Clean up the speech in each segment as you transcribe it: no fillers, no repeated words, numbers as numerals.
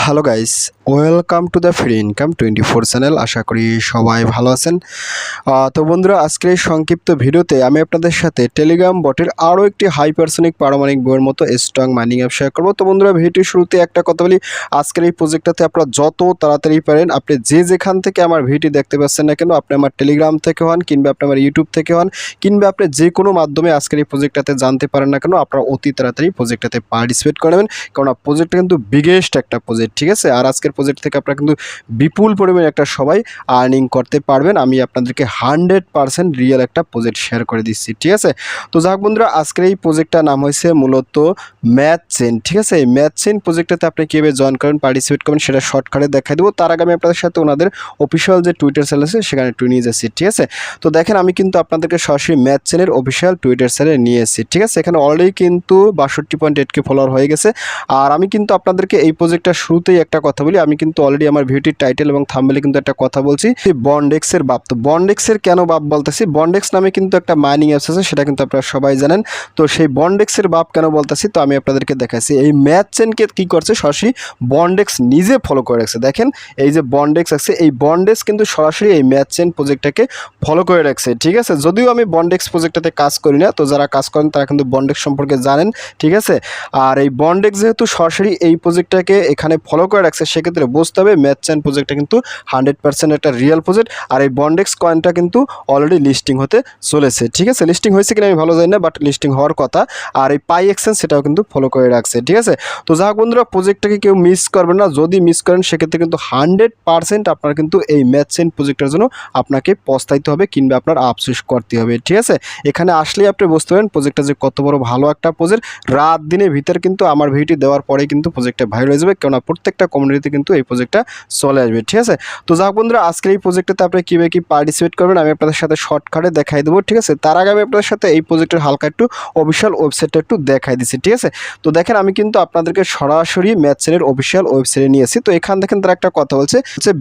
Hello guys, welcome to the free income 24 channel. আশা করি সবাই ভালো আছেন। তো বন্ধুরা, আজকের এই সংক্ষিপ্ত ভিডিওতে আমি আপনাদের সাথে টেলিগ্রাম বটের আরও একটি হাইপারসনিক পারমাণবিক বইয়ের মতো স্ট্রং মাইনিং অ্যাপ শেয়ার করবো। তো বন্ধুরা, ভিডিওটির শুরুতে একটা কথা বলি, আজকের এই প্রজেক্টটাতে আপনারা যত তাড়াতাড়ি পারেন, আপনি যেখান থেকে আমার ভিডিও দেখতে পাচ্ছেন না কেন, আপনি আমার টেলিগ্রাম থেকে হন কিংবা আপনি আমার ইউটিউব থেকে হন কিংবা আপনি যে কোনো মাধ্যমে আজকের এই প্রজেক্টটাতে জানতে পারেন না কেন, আপনারা অতি তাড়াতাড়ি প্রজেক্টটাতে পার্টিসিপেট করবেন। কারণ প্রজেক্টটা কিন্তু বিগেস্ট একটা প্রজেক্ট, ঠিক আছে। আর আজকের প্রজেক্ট থেকে আপনারা কিন্তু বিপুল পরিমাণে একটা সবাই আর্নিং করতে পারবেন। আমি আপনাদেরকে 100% রিয়েল একটা প্রজেক্ট শেয়ার করে দিচ্ছি, ঠিক আছে। তো যাক বন্ধুরা, আজকের এই প্রজেক্টটার নাম হয়েছে মূলত ম্যাথ চেন, ঠিক আছে। এই ম্যাথ চেন প্রজেক্টটাতে আপনি কীভাবে জয়েন করেন, পার্টিসিপেট করবেন, সেটা শর্টকাটে দেখাই দেবো। তার আগে আমি আপনাদের সাথে ওনাদের অফিসিয়াল যে টুইটার চ্যানেল আছে সেখানে একটু নিয়ে যাচ্ছি, ঠিক আছে। তো দেখেন, আমি কিন্তু আপনাদেরকে সরাসরি ম্যাথ চেনের অফিসিয়াল টুইটার চ্যানেলে নিয়ে এসেছি, ঠিক আছে। এখানে অলরেডি কিন্তু 62.8K ফলোয়ার হয়ে গেছে। আর আমি কিন্তু আপনাদেরকে এই প্রজেক্টটার শুরুতেই একটা কথা বলি, আমি কিন্তু অলরেডি আমার ভিডিওটির টাইটেল এবং থাম্বনেলে কিন্তু একটা কথা বলছি, বন্ডেক্সের বাপ। তো বন্ডেক্সের কেন বাপ বলতেছি, বন্ডেক্স নামে কিন্তু একটা মাইনিং অ্যাপস আছে, সেটা কিন্তু আপনারা সবাই জানেন। তো সেই বন্ডেক্সের বাপ কেন বলতেছি, তো আমি আপনাদেরকে দেখাচ্ছি। এই ম্যাথ চেনকে কী করছে, সরাসরি বন্ডেক্স নিজে ফলো করে রাখছে। দেখেন, এই যে বন্ডেক্স আছে, এই বন্ডেক্স কিন্তু সরাসরি এই ম্যাথ চেন প্রজেক্টটাকে ফলো করে রাখছে, ঠিক আছে। যদিও আমি বন্ডেক্স প্রজেক্টটাতে কাজ করি না, তো যারা কাজ করেন তারা কিন্তু বন্ডেক্স সম্পর্কে জানেন, ঠিক আছে। আর এই বন্ডেক্স যেহেতু সরাসরি এই প্রজেক্টটাকে এখানে ফলো করে রাখছে, সেক্ষেত্রে বুঝতে হবে ম্যাথ চেন প্রজেক্টটা কিন্তু 100% একটা রিয়েল প্রজেক্ট। আর এই বন্ডেক্স কয়েনটা কিন্তু অলরেডি লিস্টিং হতে চলেছে, ঠিক আছে। লিস্টিং হয়েছে কিনা আমি ভালো জানি না, বাট লিস্টিং হওয়ার কথা। আর এই পাই এক্সচেঞ্জ সেটাও কিন্তু ফলো করে রাখছে, ঠিক আছে। তো যাই হোক বন্ধুরা, প্রজেক্টটাকে কেউ মিস করবেন না। যদি মিস করেন সেক্ষেত্রে কিন্তু 100% আপনার কিন্তু এই ম্যাথ চেন প্রজেক্টের জন্য আপনাকে পস্তাইতে হবে কিংবা আপনার আফসোস করতে হবে, ঠিক আছে। এখানে আসলেই আপনি বুঝতে পারেন প্রজেক্টটা যে কত বড় ভালো একটা প্রজেক্ট। রাত দিনের ভিতর কিন্তু আমার ভিডিও দেওয়ার পরেই কিন্তু প্রজেক্টটা ভাইরাল হয়ে যাবে, কেননা প্রত্যেকটা কমিউনিটিতে কিন্তু এই প্রজেক্টটা চলে আসবে, ঠিক আছে। তো যাক বন্ধুরা, আজকের এই প্রজেক্টটাতে আপনি কীভাবে কী পার্টিসিপেট করবেন আমি আপনাদের সাথে শর্টকাটে দেখাই দেবো, ঠিক আছে। তার আগে আমি আপনাদের সাথে এই প্রজেক্টের হালকা একটু অফিসিয়াল ওয়েবসাইটটা একটু দেখাই দিচ্ছি, ঠিক আছে। তো দেখেন, আমি কিন্তু আপনাদেরকে সরাসরি ম্যাথ চেনের অফিসিয়াল ওয়েবসাইটে নিয়েছি। তো এখান দেখেন তারা একটা কথা বলছে,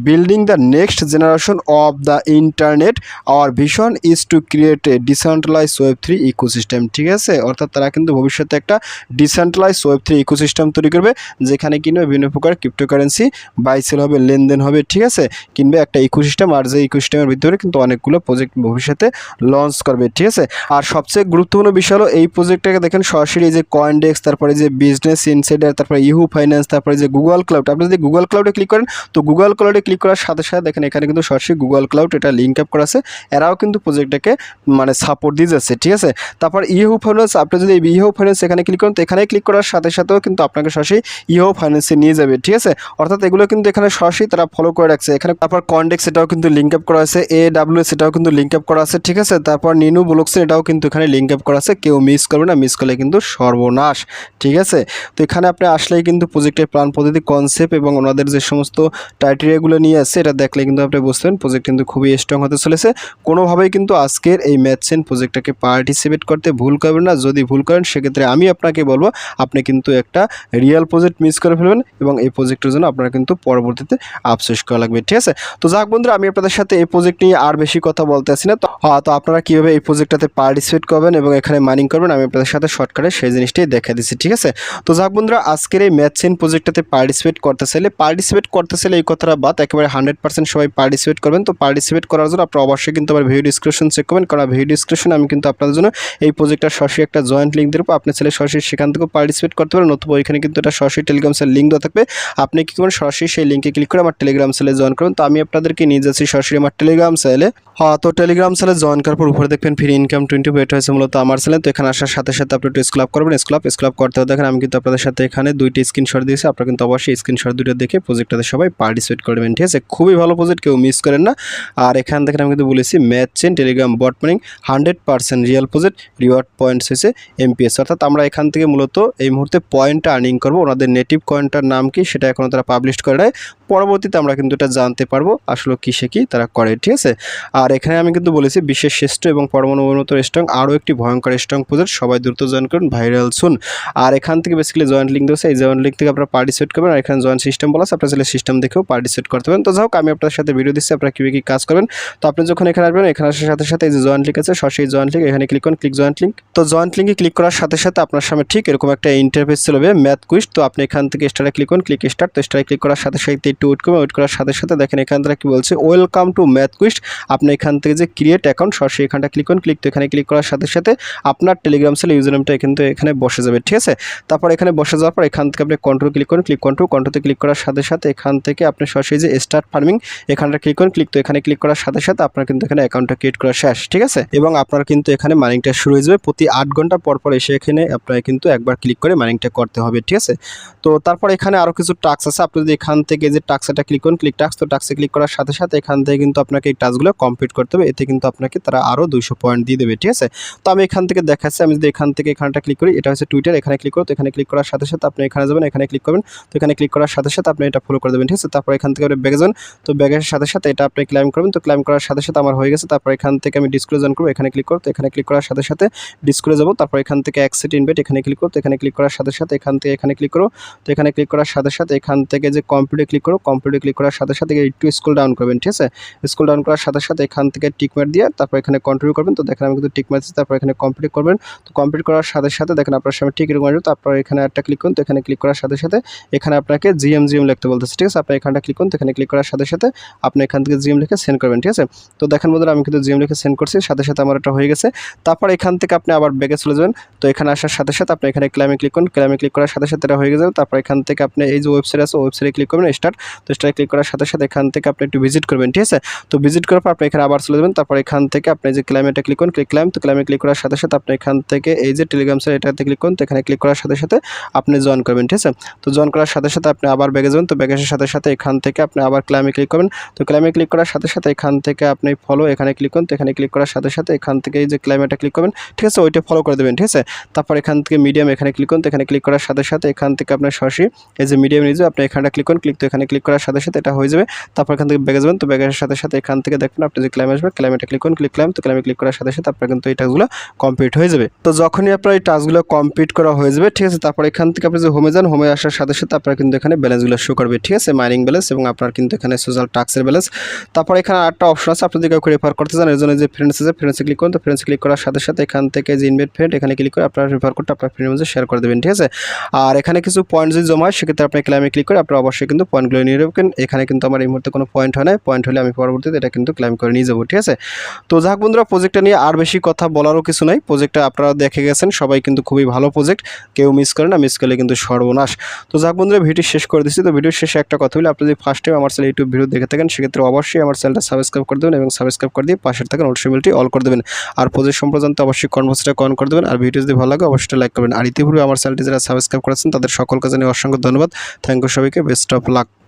building the next generation of the internet, our vision is to create a decentralise Web3 ecosystem, ঠিক আছে। অর্থাৎ তারা কিন্তু ভবিষ্যতে একটা ডিসেন্ট্রালাইজ Web3 ইকোসিস্টেম তৈরি করবে, যেখানে কিনা বিভিন্ন প্রকার ক্রিপ্টোকারেন্সি বাই সেল হবে, লেনদেন হবে, ঠিক আছে। কিংবা একটা ইকোসিস্টেম, আর যে ইকোসিস্টেমের ভিতরে কিন্তু অনেকগুলো প্রজেক্ট ভবিষ্যতে লঞ্চ করবে, ঠিক আছে। আর সবচেয়ে গুরুত্বপূর্ণ বিষয় হলো এই প্রজেক্টটাকে দেখেন সরাসরি এই যে কয়েনডেক্স, তারপরে যে বিজনেস ইনসাইডার, তারপরে ইহু ফাইন্যান্স, তারপরে যে গুগল ক্লাউড। আপনি যদি গুগল ক্লাউডে ক্লিক করেন, তো গুগল ক্লাউডে ক্লিক করার সাথে সাথে দেখেন এখানে কিন্তু সরাসরি গুগল ক্লাউড এটা লিঙ্ক আপ করা আছে। এরাও কিন্তু প্রজেক্টটাকে মানে সাপোর্ট দিয়ে যাচ্ছে, ঠিক আছে। তারপর ইহু ফাইন্যান্স, আপনি যদি ইহু ফাইন্যান্স এখানে ক্লিক করেন, তো এখানে ক্লিক করার সাথে সাথেও কিন্তু আপনাকে সরাসরি ইহু ফাইন্যান্সে নিয়ে যাবে, ঠিক আছে। অর্থাৎ এগুলো কিন্তু এখানে সরাসরি তারা ফলো করে রাখছে। এখানে তারপর কন্ডেক্স এটাও কিন্তু লিঙ্ক আপ করা আছে, AWS এটাও কিন্তু লিঙ্ক আপ করা আছে, ঠিক আছে। তারপর নিনু ব্লকচেন এটাও কিন্তু এখানে লিঙ্ক আপ করা আছে। কেউ মিস করবে না, মিস করলে কিন্তু সর্বনাশ, ঠিক আছে। তো এখানে আপনি আসলেই কিন্তু প্রজেক্টের প্ল্যান পদ্ধতি, কনসেপ্ট এবং ওনাদের যে সমস্ত ক্রাইটেরিয়াগুলো নিয়ে আসছে, এটা দেখলে কিন্তু আপনি বুঝতে পারেন প্রজেক্ট কিন্তু খুবই স্ট্রং হতে চলেছে। কোনোভাবেই কিন্তু আজকের এই ম্যাথ চেন প্রজেক্টটাকে পার্টিসিপেট করতে ভুল করবেন না। যদি ভুল করেন সেক্ষেত্রে আমি আপনাকে বলবো আপনি কিন্তু একটা রিয়েল প্রজেক্ট মিস করে ফেলবেন এবং এই প্রজেক্টের জন্য আপনারা কিন্তু পরবর্তীতে আফসোস করা লাগবে, ঠিক আছে। তো যাক বন্ধুরা, আমি আপনাদের সাথে এই প্রজেক্ট নিয়ে আর বেশি কথা বলতে আসি না। তো আপনারা কীভাবে এই প্রজেক্টটাতে পার্টিসিপেট করবেন এবং এখানে মাইনিং করবেন আমি আপনাদের সাথে শর্টকাটে সেই জিনিসটাই দেখা দিচ্ছি, ঠিক আছে। তো যাক বন্ধুরা, আজকের এই ম্যাথ চেন প্রজেক্টটাতে পার্টিসিপেট করতে চাইলে এই কথাটা বাদ, একেবারে 100% সবাই পার্টিসিপেট করবেন। তো পার্টিসিপেট করার জন্য আপনারা অবশ্যই কিন্তু আমার ভিডিও ডিসক্রিপশন চেক করবেন, কারণ ভিডিও ডিসক্রিপশনে আমি কিন্তু আপনাদের জন্য এই প্রজেক্টটার সরাসরি একটা জয়েন্ট লিঙ্ক দেবো। আপনি চাইলে সরাসরি সেখান থেকেও পার্টিসিপেট করতে পারেন, নতুবা ওইখানে কিন্তু এটা সরাসরি টেলিগ্রাম সেল লিঙ্ক দেওয়া থাকবে। আপনি কী করবেন, সরাসরি সেই লিঙ্কে ক্লিক করে আমার টেলিগ্রাম সেলে জয়েন করবেন। তো আমি আপনাদেরকে নিয়ে যাচ্ছি সরাসরি আমার টেলিগ্রাম সেলে। তো টেলিগ্রাম সেলে জয়েন করার পর উপরে দেখবেন ফ্রি ইনকাম 20 হয়েছে মূলত আমার সেলে। তো এখানে আসার সাথে সাথে আপনি একটু স্ক্রল করবেন, স্ক্রল করতে হবে। দেখেন আমি কিন্তু আপনাদের সাথে এখানে 2টি স্ক্রিনশট দিয়েছি, আপনারা কিন্তু অবশ্যই স্ক্রিনশট 2টা দেখে প্রজেক্টটাতে সবাই পার্টিসিপেট করবেন, ঠিক আছে। খুবই ভালো প্রজেক্ট, কেউ মিস করেন না। আর এখানে দেখেন আমি কিন্তু বলেছি math chain Telegram bot mining 100% real project, reward points হয়েছে MPS। অর্থাৎ আমরা এখান থেকে মূলত এই মুহূর্তে পয়েন্টটা আর্নিং করবো। ওনাদের নেটিভ কয়েনটার নাম কি সেটা এখনও তারা পাবলিশ করে দেয়। পরবর্তীতে আমরা কিন্তু এটা জানতে পারবো আসলে কিসে কি তারা করে, ঠিক আছে। আর এখানে আমি কিন্তু বলেছি বিশ্বের শ্রেষ্ঠ এবং পরমাণু উন্নত স্ট্রং আরও একটি ভয়ঙ্কর স্ট্রং প্রজেক্ট, সবাই দ্রুত জয়েন করুন, ভাইরাল সুন। আর এখান থেকে বেসিক্যালি জয়েন্ট লিঙ্ক দেওয়া, এই জয়েন্ট লিঙ্ক থেকে আপনারা পার্টিসিপেট করবেন। আর এখানে জয়েন্ট সিস্টেম বলা আছে, আপনারা চাইলে সিস্টেম দেখেও পার্টিসিপেট করতে পারেন। তো যাই হোক, আমি আপনার সাথে ভিডিও দিচ্ছি আপনারা কীভাবে কী কাজ করবেন। তো আপনি যখন এখানে আসবেন, এখানে আসার সাথে সাথে এই যে জয়েন্ট লিঙ্ক আছে, সরাসরি জয়েন্ট লিঙ্ক এখানে ক্লিক করুন, ক্লিক জয়েন্ট লিঙ্ক। তো জয়েন্ট লিঙ্কে ক্লিক করার সাথে সাথে আপনার সামনে ঠিক এরকম একটা ইন্টারফেস চলে যাবে, ম্যাথ কুইজ। তো আপনি এখান থেকে স্টারে ক্লিক করুন, ক্লিক স্টার্ট। তো স্টারে ক্লিক করার সাথে সাথে একটু ওয়েট করবেন, ওয়েট করার সাথে সাথে দেখেন এখান থেকে কি বলছে, ওয়েলকাম টু ম্যাথ কুইজ। আপনি এখান থেকে যে ক্রিয়েট অ্যাকাউন্ট, সরাসরি এখানটা ক্লিক করুন, ক্লিক। তো এখানে ক্লিক করার সাথে সাথে আপনার টেলিগ্রাম সেল ইউজার নেমটা কিন্তু এখানে বসে যাবে, ঠিক আছে। তারপর এখানে বসে যাওয়ার পর এখান থেকে আপনি কন্ট্রোল ক্লিক করুন, ক্লিক কন্ট্রোলতে ক্লিক করার সাথে সাথে এখান থেকে আপনি সরাসরি যে স্টার্ট ফার্মিং এখানটা ক্লিক করুন, ক্লিক। তো এখানে ক্লিক করার সাথে সাথে আপনার কিন্তু এখানে অ্যাকাউন্টটা ক্রিয়েট করা শেষ, ঠিক আছে। এবং আপনার কিন্তু এখানে মাইনিংটা শুরু হয়ে যাবে। প্রতি 8 ঘন্টা পর পর এসে এখানে আপনার কিন্তু একবার ক্লিক করে মাইনিংটা করতে হবে, ঠিক আছে। তো তারপর এখানে আরও কিছু টাস্ক আছে, আপনি যদি এখান থেকে যে টাস্কটা ক্লিক করুন, ক্লিক টাস্ক। তো টাস্কে ক্লিক করার সাথে সাথে এখান থেকে কিন্তু আপনাকে এই টাস্কগুলো কমপ্লিট করতে হবে, এতে কিন্তু আপনাকে তারা আরও 200 পয়েন্ট দিয়ে দেবে, ঠিক আছে। তো আমি এখান থেকে দেখাচ্ছি, আমি যদি এখান থেকে এখানটা ক্লিক করি, এটা হচ্ছে টুইটার, এখানে ক্লিক করো। তো এখানে ক্লিক করার সাথে সাথে আপনি এখানে যাবেন, এখানে ক্লিক করবেন। তো এখানে ক্লিক করার সাথে সাথে আপনি এটা ফলো করে দেবেন, ঠিক আছে। তারপর এখান থেকে আপনি ব্যাগে যাবেন, তো ব্যাগের সাথে সাথে এটা আপনি ক্লাইম করবেন। তো ক্লাইম করার সাথে সাথে আমার হয়ে গেছে। তারপর এখান থেকে আমি ডিসক্লোজ অন করবো, এখানে ক্লিক করো। তো এখানে ক্লিক করার সাথে সাথে ডিসক্লোজ যাবো। তারপর এখান থেকে অ্যাকসেপ্ট ইনভাইট এখানে ক্লিক করো। তো এখানে ক্লিক করার সাথে সাথে এখান থেকে এখানে ক্লিক করো। তো এখানে ক্লিক করার সাথে সাথে এখান থেকে যে কমপ্লিটে ক্লিক করো, কমপ্লিটে ক্লিক করার সাথে সাথে একটু স্ক্রল ডাউন করবেন, ঠিক আছে। স্ক্রল ডাউন করার সাথে সাথে এখান থেকে টিক মার্ক দিয়ে তারপর এখানে কন্টিনিউ করবেন। তো দেখেন আমি কিন্তু টিক মারছি, তারপর এখানে কমপ্লিট করবেন। তো কমপ্লিট করার সাথে সাথে দেখেন আপনার সামনে ঠিক এরকম আসবে। তারপর এখানে একটা ক্লিক করুন। তো এখানে ক্লিক করার সাথে সাথে এখানে আপনাকে জিএম লিখতে বলতেছে, ঠিক আছে। আপনি এখানটা ক্লিক করুন। তো এখানে ক্লিক করার সাথে সাথে আপনি এখান থেকে জিএম লিখে সেন্ড করবেন, ঠিক আছে। তো দেখেন বন্ধুরা আমি কিন্তু জিএম লিখে সেন্ড করছি, সাথে সাথে আমার এটা হয়ে গেছে। তারপর এখান থেকে আপনি আবার ব্যাগে চলে যাবেন। তো এখানে আসার সাথে সাথে আপনি এখানে ক্লাইমে ক্লিক করুন, ক্লাইমে ক্লিক করার সাথে সাথে এটা হয়ে যাবে। তারপর এখান থেকে আপনি এই যে ওয়েবসাইট আছে, ওয়েবসাইটে ক্লিক করবেন স্টার্ট। তো স্টার্টে ক্লিক করার সাথে সাথে এখান থেকে আপনি একটু ভিজিট করবেন, ঠিক আছে। তো ভিজিট করার পর আপনি এখানে আবার চলে যাবেন। তারপর এখান থেকে আপনি যে ক্লাইমেটা ক্লিক করুন, ক্লাইম। তো ক্লাইমে ক্লিক করার সাথে সাথে আপনি এখান থেকে এই যে টেলিগ্রাম সাইট এটাতে ক্লিক করুন। তো এখানে ক্লিক করার সাথে সাথে আপনি জয়েন করবেন, ঠিক আছে। তো জয়েন করার সাথে সাথে আপনি আবার ব্যাগে যাবেন। তো ব্যাগের সাথে সাথে এখান থেকে আপনি আবার ক্লাইমে ক্লিক করবেন। তো ক্লাইমে ক্লিক করার সাথে সাথে এখান থেকে আপনি ফলো এখানে ক্লিক করুন। তো এখানে ক্লিক করার সাথে সাথে এখান থেকে এই যে ক্লাইমেটা ক্লিক করবেন, ঠিক আছে, ওইটা ফলো করে দেবেন, ঠিক আছে। তারপর এখান থেকে মিডিয়াম এখানে ক্লিক করুন। তো এখানে ক্লিক করার সাথে সাথে এখান থেকে আপনার সরাসরি এই যে মিডিয়াম নিয়ে আপনি এখানটা ক্লিক করুন, ক্লিক। তো এখানে ক্লিক করার সাথে সাথে এটা হয়ে যাবে। তারপর এখান থেকে ব্যাগে যাবেন। তো ব্যাগের সাথে সাথে এখান থেকে দেখবেন আপনি যে ক্লাইম আসবে, ক্লাইমেটা ক্লিক করুন, ক্লাইম। তো ক্লাইমে ক্লিক করার সাথে সাথে আপনার কিন্তু এই টাস্কগুলো কমপ্লিট হয়ে যাবে। তো যখনই আপনার এই টাস্কগুলো কমপ্লিট করা হয়ে যাবে, ঠিক আছে, তারপর এখান থেকে আপনি যে হোমে যান, হোমে আসার সাথে সাথে আপনার কিন্তু এখানে ব্যালেন্সগুলো শো করবে, ঠিক আছে, মাইনিং ব্যালেন্স এবং আপনার কিন্তু এখানে সোশ্যাল টাস্কের ব্যালেন্স। তারপর এখানে আরেকটা অপশন আছে, আপনি যদি কাউকে রেফার করতে চান এর জন্য যে ফ্রেন্ডস আছে, ফ্রেন্ডসে ক্লিক করুন। তো ফ্রেন্ডসে ক্লিক করার সাথে সাথে এখান থেকে যে ইনভাইট ফ্রেন্ড এখানে ক্লিক করে আপনার রেফার কোডটা আপনার ফ্রেন্ডের মধ্যে শেয়ার করে দেবেন, ঠিক আছে। আর এখানে কিছু পয়েন্ট যদি জমা হয় সেক্ষেত্রে আপনি ক্লাইমে ক্লিক করে আপনার অবশ্যই কিন্তু পয়েন্টগুলো নিয়ে নেবেন। এখানে কিন্তু আমার এই মুহূর্তে কোনো পয়েন্ট হয় না, পয়েন্ট হলে আমি পরবর্তীতে এটা কিন্তু ক্লাইম করে নিয়ে যাবো, ঠিক আছে। তো যাক বন্ধুরা, প্রজেক্টটা নিয়ে আর বেশি কথা বলারও কিছু নাই। প্রজেক্টটা আপনারা দেখে গেছেন, সবাই কিন্তু খুবই ভালো প্রজেক্ট, কেউ মিস করে না, মিস করলে কিন্তু সর্বনাশ। তো যাক বন্ধুরা, ভিডিও শেষ করে দিচ্ছি। তো ভিডিওর শেষে একটা কথা বলি, আপনি যদি ফার্স্ট টাইম আমার চ্যানেল ইউটিউব ভিডিও দেখে থাকেন সেক্ষেত্রে অবশ্যই আমার চ্যানেলটা সাবস্ক্রাইব করে দেবেন এবং সাবস্ক্রাইব করে দিয়ে পাশের থাকা নোটিফিকেশনটি অল করে দেবেন। আর প্রজেক্ট সম্পর্কে অবশ্যই কনভার্সটা অন করে দেবেন। আর ভিডিও যদি ভালো লাগে অবশ্যই লাইক করবেন। আর ইতিপূর্বে আমার চ্যানেলটি যারা সাবস্ক্রাইব করেছেন তাদের সকলকে জানিয়ে অসংখ্য ধন্যবাদ। থ্যাংক ইউ সবাইকে, বেস্ট অফ লাক।